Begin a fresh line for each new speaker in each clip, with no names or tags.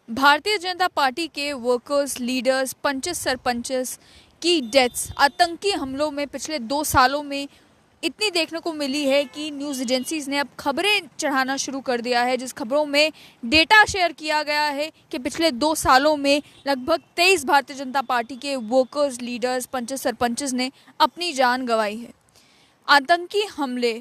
Bharatiya Janata party के workers, leaders, punches, sarpanches की deaths आतंकी हमलों में पिछले 2 सालों में इतनी देखने को मिली है कि न्यूज़ एजेंसीज ने अब खबरें चढ़ाना शुरू कर दिया है, जिस खबरों में डेटा शेयर किया गया है कि पिछले 2 सालों में लगभग 23 भारतीय जनता पार्टी के वर्कर्स, लीडर्स, पंचेस, सरपंचेस ने अपनी जान गंवाई है। आतंकी हमले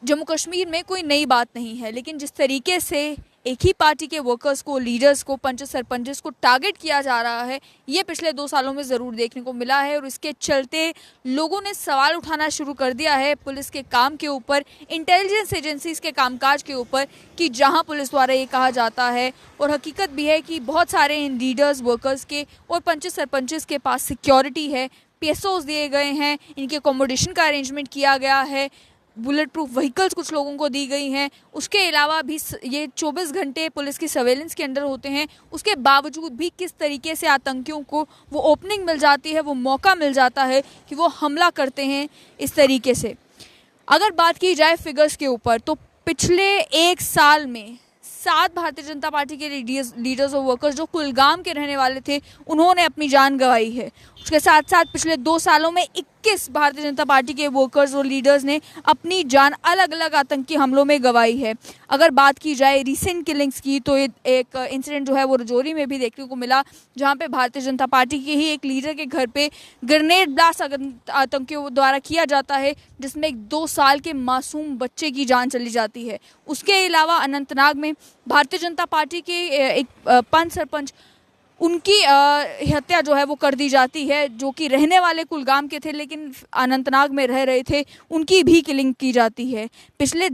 जम्मू कश्मीर में कोई नई बात नहीं है, लेकिन जिस तरीके से एक ही पार्टी के वर्कर्स को, लीडर्स को, पंच सरपंचेस को टारगेट किया जा रहा है, ये पिछले 2 सालों में ज़रूर देखने को मिला है। और इसके चलते लोगों ने सवाल उठाना शुरू कर दिया है पुलिस के काम के ऊपर, इंटेलिजेंस एजेंसीज के कामकाज के ऊपर, कि जहां पुलिस द्वारा ये कहा जाता है और हकीकत भी है कि बहुत सारे इन लीडर्स, वर्कर्स के और पंच सरपंचेस के पास सिक्योरिटी है, PSOs दिए गए हैं, इनके अकोमोडेशन का अरेंजमेंट किया गया है, बुलेट प्रूफ व्हीकल्स कुछ लोगों को दी गई हैं। उसके अलावा भी ये 24 घंटे पुलिस की सर्वेलेंस के अंडर होते हैं। उसके बावजूद भी किस तरीके से आतंकियों को वो ओपनिंग मिल जाती है, वो मौका मिल जाता है कि वो हमला करते हैं इस तरीके से। अगर बात की जाए फिगर्स के ऊपर, तो पिछले 1 साल में 7 भारतीय जनता पार्टी के लीडर्स और वर्कर्स जो कुलगाम के रहने वाले थे, उन्होंने अपनी जान गंवाई है। उसके साथ साथ पिछले 2 सालों में 21 भारतीय जनता पार्टी के वर्कर्स और लीडर्स ने अपनी जान अलग अलग आतंकी हमलों में गंवाई है। अगर बात की जाए रिसेंट किलिंग्स की, तो ये एक इंसिडेंट जो है वो रजौरी में भी देखने को मिला, जहां पे भारतीय जनता पार्टी के ही एक लीडर के घर पे ग्रेनेड ब्लास्ट आतंकियों द्वारा किया जाता है, जिसमें एक 2 साल के मासूम बच्चे की जान चली जाती है। उसके अलावा अनंतनाग में भारतीय जनता पार्टी के एक पंच सरपंच, उनकी हत्या जो है वो कर दी जाती है, जो कि रहने वाले कुलगाम के थे लेकिन अनंतनाग में रह रहे थे, उनकी भी किलिंग की जाती है। पिछले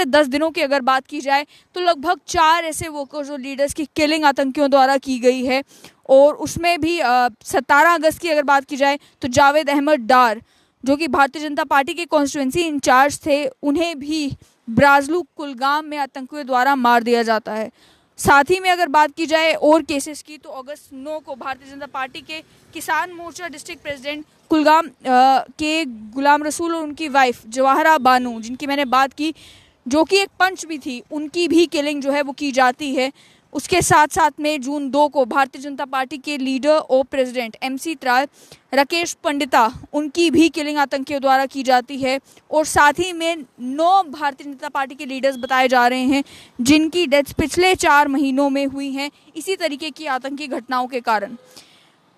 10 दिनों की अगर बात की जाए, तो लगभग 4 ऐसे वर्कर्स और लीडर्स की किलिंग आतंकियों द्वारा की गई है। और उसमें भी 17 अगस्त की अगर बात की जाए, तो जावेद अहमद डार, जो कि भारतीय जनता पार्टी के कॉन्स्टिट्यूंसी इंचार्ज थे, उन्हें भी ब्राजलू कुलगाम में आतंकियों द्वारा मार दिया जाता है। साथ ही में अगर बात की जाए और केसेस की, तो अगस्त 9 को भारतीय जनता पार्टी के किसान मोर्चा डिस्ट्रिक्ट प्रेसिडेंट कुलगाम के गुलाम रसूल और उनकी वाइफ जवाहरा बानू, जिनकी मैंने बात की, जो कि एक पंच भी थी, उनकी भी किलिंग जो है वो की जाती है। उसके साथ साथ में जून 2 को भारतीय जनता पार्टी के लीडर और प्रेसिडेंट MC त्राय, राकेश पंडिता, उनकी भी किलिंग आतंकियों द्वारा की जाती है। और साथ ही में 9 भारतीय जनता पार्टी के लीडर्स बताए जा रहे हैं जिनकी डेथ्स पिछले 4 महीनों में हुई हैं इसी तरीके की आतंकी घटनाओं के कारण।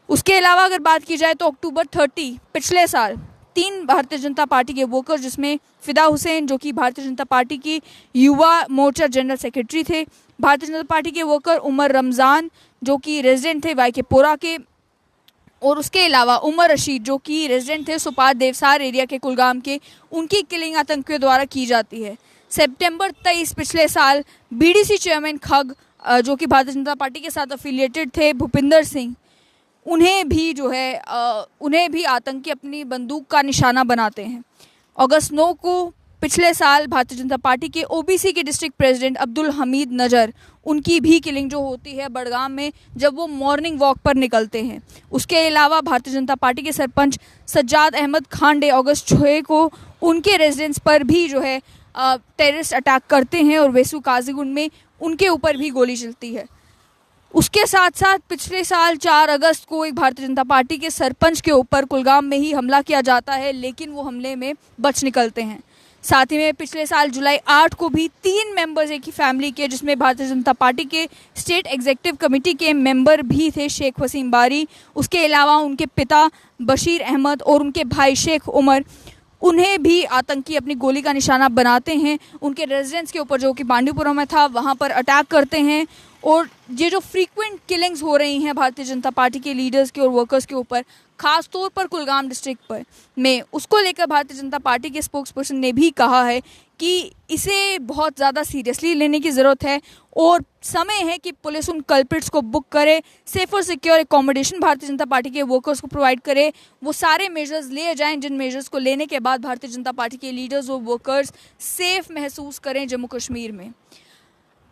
उसके अलावा अगर बात की जाए, तो अक्टूबर 30 पिछले साल 3 भारतीय जनता पार्टी के वर्कर्स, जिसमें फिदा हुसैन, जो कि भारतीय जनता पार्टी की युवा मोर्चा जनरल सेक्रेटरी थे, भारतीय जनता पार्टी के वर्कर उमर रमज़ान, जो कि रेजिडेंट थे वाईकेपोरा के, और उसके अलावा उमर रशीद, जो कि रेजिडेंट थे सुपार देवसार एरिया के कुलगाम के, उनकी किलिंग आतंकियों द्वारा की जाती है। सितंबर 23 पिछले साल BDC चेयरमैन खग, जो कि भारतीय जनता पार्टी के साथ अफिलिएटेड थे, भूपिंदर सिंह, उन्हें भी आतंकी अपनी बंदूक का निशाना बनाते हैं। अगस्त 9 को पिछले साल भारतीय जनता पार्टी के OBC के डिस्ट्रिक्ट प्रेसिडेंट अब्दुल हमीद नजर, उनकी भी किलिंग जो होती है बड़गाम में, जब वो मॉर्निंग वॉक पर निकलते हैं। उसके अलावा भारतीय जनता पार्टी के सरपंच सज्जाद अहमद खांडे अगस्त 6 को उनके रेजिडेंस पर भी जो है टेररिस्ट अटैक करते हैं और वेसू काजीगुंड में उनके ऊपर भी गोली चलती है। उसके साथ साथ पिछले साल 4 अगस्त को एक भारतीय जनता पार्टी के सरपंच के ऊपर कुलगाम में ही हमला किया जाता है, लेकिन वो हमले में बच निकलते हैं। साथ ही में पिछले साल जुलाई 8 को भी 3 मेंबर्स एक ही फैमिली के, जिसमें भारतीय जनता पार्टी के स्टेट एग्जीक्यूटिव कमेटी के मेंबर भी थे शेख वसीम बारी, उसके अलावा उनके पिता बशीर अहमद और उनके भाई शेख उमर, उन्हें भी आतंकी अपनी गोली का निशाना बनाते हैं। उनके रेजिडेंस के ऊपर, जो कि बांडीपुरा में था, वहाँ पर अटैक करते हैं। और ये जो फ्रीक्वेंट किलिंग्स हो रही हैं भारतीय जनता पार्टी के लीडर्स के और वर्कर्स के ऊपर, खास तौर पर कुलगाम डिस्ट्रिक्ट में, उसको लेकर भारतीय जनता पार्टी के स्पोक्स पर्सन ने भी कहा है कि इसे बहुत ज़्यादा सीरियसली लेने की ज़रूरत है और समय है कि पुलिस उन कल्प्रिट्स को बुक करे, सेफ और secure accommodation Bharatiya Janata party के वर्कर्स को प्रोवाइड करे, वो सारे मेजर्स लिए जाएं जिन मेजर्स को लेने के बाद भारतीय जनता पार्टी के लीडर्स और वर्कर्स सेफ महसूस करें जम्मू कश्मीर में।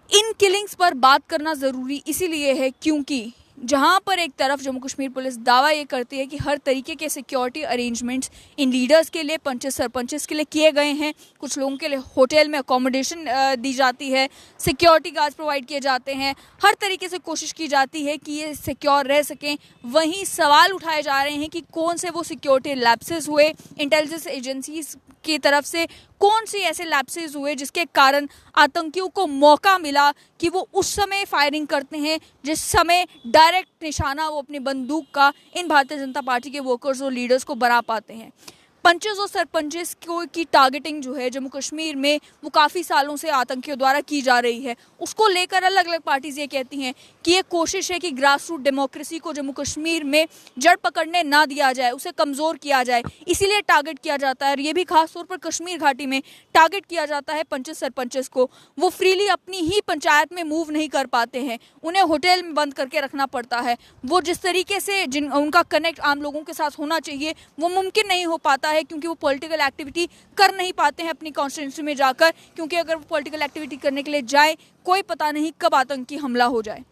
इन किलिंग्स पर बात करना ज़रूरी इसीलिए है क्योंकि जहां पर एक तरफ जम्मू कश्मीर पुलिस दावा ये करती है कि हर तरीके के सिक्योरिटी अरेंजमेंट्स इन लीडर्स के लिए, पंचेस सरपंचेस के लिए किए गए हैं। कुछ लोगों के लिए होटल में अकोमोडेशन दी जाती है, सिक्योरिटी गार्ड्स प्रोवाइड किए जाते हैं, हर तरीके से कोशिश की जाती है कि ये सिक्योर रह सकें। वहीं सवाल उठाए जा रहे हैं कि कौन से वो सिक्योरिटी लैप्सेस हुए इंटेलिजेंस एजेंसीज की तरफ से, कौन से ऐसे लैप्सेस हुए जिसके कारण आतंकियों को मौका मिला कि वो उस समय फायरिंग करते हैं जिस समय डायरेक्ट निशाना वो अपनी बंदूक का इन भारतीय जनता पार्टी के वर्कर्स और लीडर्स को बना पाते हैं। पंचेस और सरपंचेस की टारगेटिंग जो है जम्मू कश्मीर में वो काफ़ी सालों से आतंकियों द्वारा की जा रही है। उसको लेकर अलग अलग पार्टीज ये कहती हैं कि ये कोशिश है कि ग्रास रूट डेमोक्रेसी को जम्मू कश्मीर में जड़ पकड़ने ना दिया जाए, उसे कमज़ोर किया जाए, इसीलिए टारगेट किया जाता है। और ये भी खास तौर पर कश्मीर घाटी में टारगेट किया जाता है पंचेस सरपंचेस को। वो फ्रीली अपनी ही पंचायत में मूव नहीं कर पाते हैं, उन्हें होटल में बंद करके रखना पड़ता है। वो जिस तरीके से उनका कनेक्ट आम लोगों के साथ होना चाहिए वो मुमकिन नहीं हो पाता है, क्योंकि वो पॉलिटिकल एक्टिविटी कर नहीं पाते हैं अपनी कॉन्स्टिट्यूंसी में जाकर, क्योंकि अगर वो पॉलिटिकल एक्टिविटी करने के लिए जाए कोई पता नहीं कब आतंकी हमला हो जाए।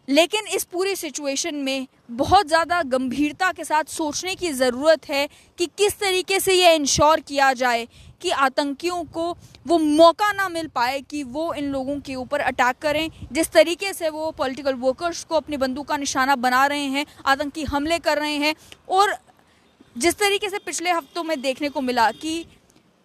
लेकिन इस पूरी सिचुएशन में बहुत ज़्यादा गंभीरता के साथ सोचने की ज़रूरत है कि किस तरीके से ये इंश्योर किया जाए कि आतंकियों को वो मौका ना मिल पाए कि वो इन लोगों के ऊपर अटैक करें। जिस तरीके से वो पॉलिटिकल वर्कर्स को अपनी बंदूक का निशाना बना रहे हैं, आतंकी हमले कर रहे हैं, और जिस तरीके से पिछले हफ्तों में देखने को मिला कि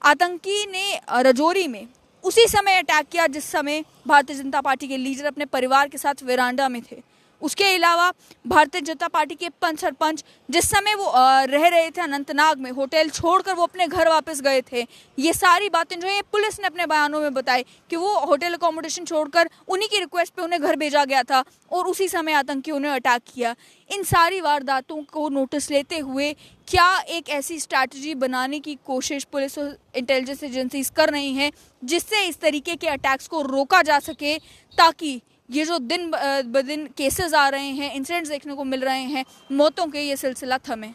आतंकी ने रजौरी में उसी समय अटैक किया जिस समय भारतीय जनता पार्टी के लीडर अपने परिवार के साथ वेरांडा में थे। उसके अलावा भारतीय जनता पार्टी के पंच सरपंच जिस समय वो रह रहे थे अनंतनाग में, होटल छोड़कर वो अपने घर वापस गए थे। ये सारी बातें जो है पुलिस ने अपने बयानों में बताई कि वो होटल अकोमोडेशन छोड़कर उन्हीं की रिक्वेस्ट पे उन्हें घर भेजा गया था और उसी समय आतंकियों ने अटैक किया। इन सारी वारदातों को नोटिस लेते हुए क्या एक ऐसी स्ट्रैटेजी बनाने की कोशिश पुलिस और इंटेलिजेंस एजेंसीज कर रही हैं जिससे इस तरीके के अटैक्स को रोका जा सके, ताकि ये जो दिन ब दिन केसेस आ रहे हैं, इंसिडेंट्स देखने को मिल रहे हैं, मौतों के, ये सिलसिला थमे।